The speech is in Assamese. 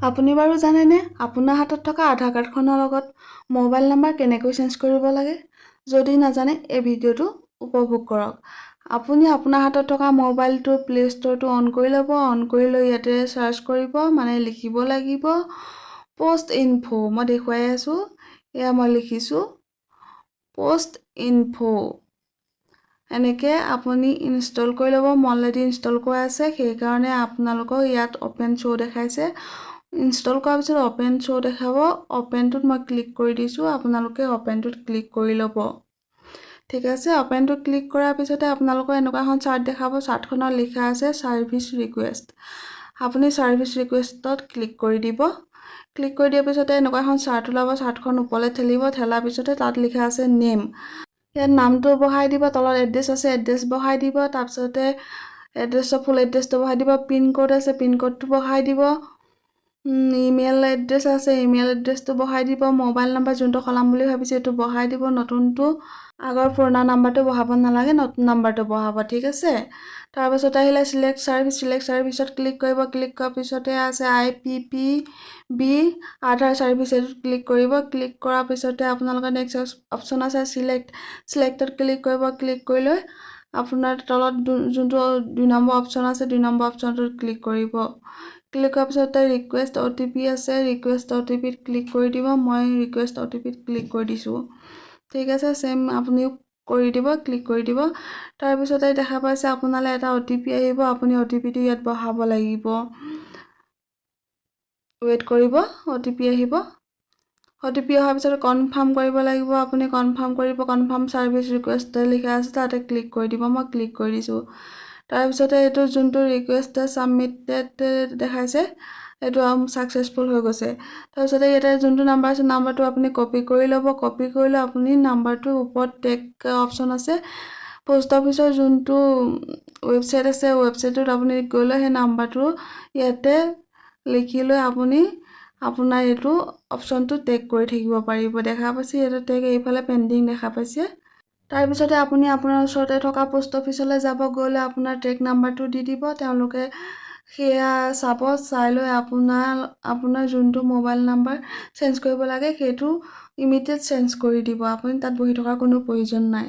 আপুনি বাৰু জানেনে আপোনাৰ হাতত থকা আধাৰ কাৰ্ডখনৰ লগত মোবাইল নম্বৰ কেনেকৈ চেঞ্জ কৰিব লাগে? যদি নাজানে এই ভিডিঅ'টো উপভোগ কৰক। আপুনি আপোনাৰ হাতত থকা মোবাইলটো প্লে ষ্ট'ৰটো অন কৰি ল'ব। অন কৰি লৈ ইয়াতে চাৰ্চ কৰিব, মানে লিখিব লাগিব পোষ্ট ইনফো। মই দেখুৱাই আছোঁ, এয়া মই লিখিছোঁ পোষ্ট ইনফো। এনেকৈ আপুনি ইনষ্টল কৰি ল'ব। মই অলৰেডি ইনষ্টল কৰা আছে, সেইকাৰণে আপোনালোকক ইয়াত অ'পেন শ্ব' দেখাইছে। ইনষ্টল কৰাৰ পিছত অ'পেন শ্ব' দেখাব। অ'পেনটোত মই ক্লিক কৰি দিছোঁ, আপোনালোকে অ'পেনটোত ক্লিক কৰি ল'ব। ঠিক আছে, অ'পেনটোত ক্লিক কৰাৰ পিছতে আপোনালোকৰ এনেকুৱা এখন চাৰ্ট দেখাব। চাৰ্টখনত লিখা আছে ছাৰ্ভিচ ৰিকুৱেষ্ট। আপুনি ছাৰ্ভিচ ৰিকুৱেষ্টত ক্লিক কৰি দিব। ক্লিক কৰি দিয়াৰ পিছতে এনেকুৱা এখন চাৰ্ট ওলাব। চাৰ্টখন ওপৰলৈ ঠেলিব। ঠেলাৰ পিছতে তাত লিখা আছে নেম। ইয়াত নামটো বহাই দিব। তলত এড্ৰেছ আছে, এড্ৰেছ বহাই দিব। তাৰপিছতে এড্ৰেছৰ ফুল এড্ৰেছটো বহাই দিব। পিন ক'ড আছে, পিন ক'ডটো বহাই দিব। ইমেইল এড্ৰেছ আছে, ইমেইল এড্ৰেছটো বহাই দিব। মোবাইল নম্বৰ যোনটো সলাম বুলি ভাবিছে এইটো বহাই দিব। নতুনটো আগৰ পুৰণা নাম্বাৰটো বহাব নালাগে, নতুন নাম্বাৰটো বহাব। ঠিক আছে, তাৰপিছত আহিলে চিলেক্ট ছাৰ্ভিচ। চিলেক্ট ছাৰ্ভিচত ক্লিক কৰিব। ক্লিক কৰাৰ পিছতে আছে IPPB আধাৰ ছাৰ্ভিচ, এইটোত ক্লিক কৰিব। ক্লিক কৰাৰ পিছতে আপোনালোকৰ নেক্সট অপশ্যন আছে চিলেক্টত ক্লিক কৰিব। ক্লিক কৰি লৈ আপোনাৰ তলত যোনটো 2 নম্বৰ অপশ্যন আছে 2 নম্বৰ অপশ্যনটোত ক্লিক কৰিব। ক্লিক কৰাৰ পিছতে ৰিকুৱেষ্ট OTP আছে, ৰিকুৱেষ্ট OTPত ক্লিক কৰি দিব। মই ৰিকুৱেষ্ট OTPত ক্লিক কৰি দিছোঁ। ঠিক আছে, চেম আপুনিও কৰি দিব, ক্লিক কৰি দিব। তাৰপিছতে দেখা পাইছে আপোনালৈ এটা OTP আহিব। আপুনি OTPটো ইয়াত বহাব লাগিব। ৱেইট কৰিব, OTP আহিব। OTP অহাৰ পিছত কনফাৰ্ম কৰিব লাগিব। আপুনি কনফাৰ্ম কৰিব। কনফাৰ্ম ছাৰ্ভিচ ৰিকুৱেষ্ট লিখা আছে, তাতে ক্লিক কৰি দিব। মই ক্লিক কৰি দিছোঁ। তাৰপিছতে এইটো যোনটো ৰিকুৱেষ্ট ছাবমিটেড দেখাইছে এইটো ছাকচেছফুল হৈ গৈছে। তাৰপিছতে ইয়াতে যোনটো নাম্বাৰ আছে নাম্বাৰটো আপুনি কপি কৰি ল'ব। কপি কৰি লৈ আপুনি নাম্বাৰটোৰ ওপৰত টেগ অপশ্যন আছে। পোষ্ট অফিচৰ যোনটো ৱেবছাইট আছে ৱেবছাইটত আপুনি গৈ লৈ সেই নাম্বাৰটো ইয়াতে লিখি লৈ আপুনি আপোনাৰ এইটো অপশ্যনটো টেগ কৰি থাকিব পাৰিব। দেখা পাইছে ইয়াতে টেগ এইফালে পেণ্ডিং দেখা পাইছে। তাৰপিছতে আপুনি আপোনাৰ ওচৰতে থকা পোষ্ট অফিচলৈ যাব। গ'লে আপোনাৰ টেগ নাম্বাৰটো দি দিব। তেওঁলোকে সেয়া চাব, চাই লৈ আপোনাৰ যোনটো মোবাইল নাম্বাৰ চেঞ্জ কৰিব লাগে সেইটো ইমিডিয়েট চেঞ্জ কৰি দিব। আপুনি তাত বহি থকাৰ কোনো প্ৰয়োজন নাই।